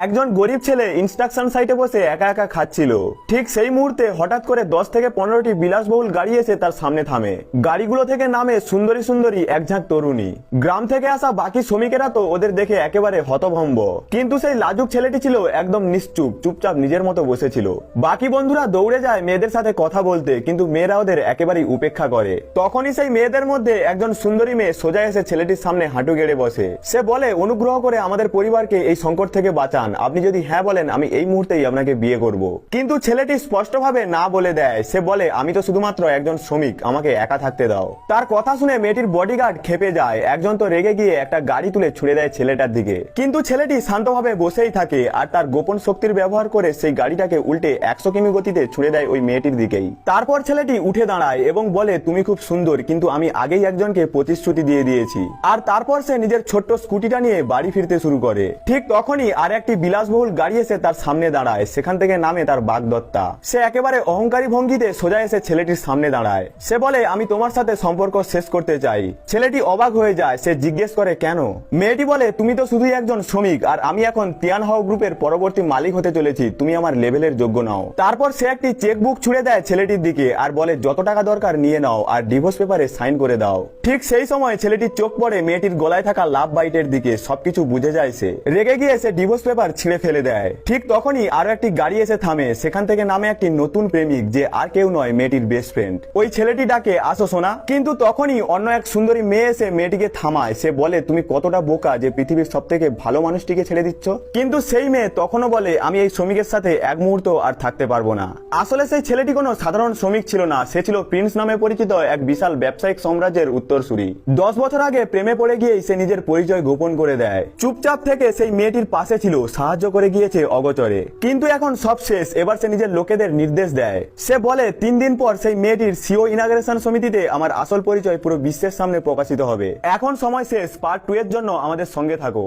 একজন গরিব ছেলে ইনস্ট্রাকশন সাইটে বসে একা একা খাচ্ছিল। ঠিক সেই মুহূর্তে হঠাৎ করে 10 থেকে 15টি বিলাসবহুল গাড়ি এসে তার সামনে থামে। গাড়িগুলো থেকে নামে সুন্দরী সুন্দরী এক ঝাঁক তরুণী। গ্রাম থেকে আসা বাকি শ্রমিকেরা তো ওদের দেখে একেবারে হতভম্ব, কিন্তু সেই লাজুক ছেলেটি ছিল একদম নিশ্চুপ, চুপচাপ নিজের মতো বসেছিল। বাকি বন্ধুরা দৌড়ে যায় মেয়েদের সাথে কথা বলতে, কিন্তু মেয়েরা ওদের একেবারেই উপেক্ষা করে। তখনই সেই মেয়েদের মধ্যে একজন সুন্দরী মেয়ে সোজা এসে ছেলেটির সামনে হাঁটু গেড়ে বসে। সে বলে, অনুগ্রহ করে আমাদের পরিবারকে এই সংকট থেকে বাঁচান। আপনি যদি হ্যাঁ বলেন আমি এই মুহূর্তেই আপনাকে বিয়ে করব। কিন্তু ছেলেটি স্পষ্টভাবে না বলে দেয়। সে বলে, আমি তো শুধুমাত্র একজন শ্রমিক, আমাকে একা থাকতে দাও। তার কথা শুনে মেয়েটির বডিগার্ড খেপে যায়। একজন তো রেগে গিয়ে একটা গাড়ি তুলে ছুড়ে দেয় ছেলেটার দিকে, কিন্তু ছেলেটি শান্তভাবে বসেই থাকে আর তার গোপন শক্তির ব্যবহার করে সেই গাড়িটাকে উল্টে 100 কিমি গতিতে ছুড়ে দেয় ওই মেয়েটির দিকেই। তারপর ছেলেটি উঠে দাঁড়ায় এবং বলে, তুমি খুব সুন্দর, কিন্তু আমি আগেই একজনকে প্রতিশ্রুতি দিয়ে দিয়েছি। আর তারপর সে নিজের ছোট্ট স্কুটিটা নিয়ে বাড়ি ফিরতে শুরু করে। ঠিক তখনই আর একটি বিলাসবহুল গাড়ি এসে তার সামনে দাঁড়ায়। সেখান থেকে নামে তার বাগদত্তা। সে একেবারে অহংকারী ভঙ্গিতে সোজা এসে ছেলেটির সামনে দাঁড়ায়। সে বলে, আমি তোমার সাথে সম্পর্ক শেষ করতে চাই। ছেলেটি অবাক হয়ে যায়। সে জিজ্ঞেস করে, কেন? মেয়েটি বলে, তুমি তো শুধুই একজন শ্রমিক, আর আমি এখন তিয়ানহাও গ্রুপের পরবর্তী মালিক হতে চলেছি। তুমি আমার লেভেলের যোগ্য নাও। তারপর সে একটি চেকবুক ছুড়ে দেয় ছেলেটির দিকে আর বলে, যত টাকা দরকার নিয়ে নাও আর ডিভোর্স পেপারে সাইন করে দাও। ঠিক সেই সময় ছেলেটির চোখ পড়ে মেয়েটির গলায় থাকা লাভ বাইটের দিকে। সবকিছু বুঝে যায় সে। রেগে গিয়ে সে ডিভোর্স পেপার ছিঁড়ে ফেলে দেয়। ঠিক তখনই আরো একটি গাড়ি এসে থামে। সেখান থেকে নামে একটি নতুন প্রেমিক, যে আর কেউ নয়, মেয়েটির বেস্ট ফ্রেন্ড। ওই ছেলেটি ডাকে, আসো সোনা। কিন্তু তখনই অন্য এক সুন্দরী মেয়ে এসে মেয়েটিকে থামায়। সে বলে, তুমি কতটা বোকা যে পৃথিবীর সব থেকে ভালো মানুষটিকে ছেড়ে দিচ্ছ। কিন্তু সেই মেয়ে তখনও বলে, আমি এই শ্রমিকের সাথে এক মুহূর্ত আর থাকতে পারবো না। আসলে সেই ছেলেটি কোনো সাধারণ শ্রমিক ছিল না। সে ছিল প্রিন্স নামে পরিচিত এক বিশাল ব্যবসায়িক সাম্রাজ্যের উত্তরসূরি। 10 বছর আগে প্রেমে পড়ে গিয়ে সে নিজের পরিচয় গোপন করে দেয়। চুপচাপ থেকে সেই মেয়েটির পাশে ছিল, সাহায্য করে গিয়েছে অগোচরে। কিন্তু এখন সব শেষ। এবার সে নিজের লোকেদের নির্দেশ দেয়। সে বলে, 3 দিন পর সেই মেয়েটির সিও ইনাগ্রেশন সমিতিতে আমার আসল পরিচয় পুরো বিশ্বের সামনে প্রকাশিত হবে। এখন সময় শেষ। পার্ট 2 এর জন্য আমাদের সঙ্গে থাকো।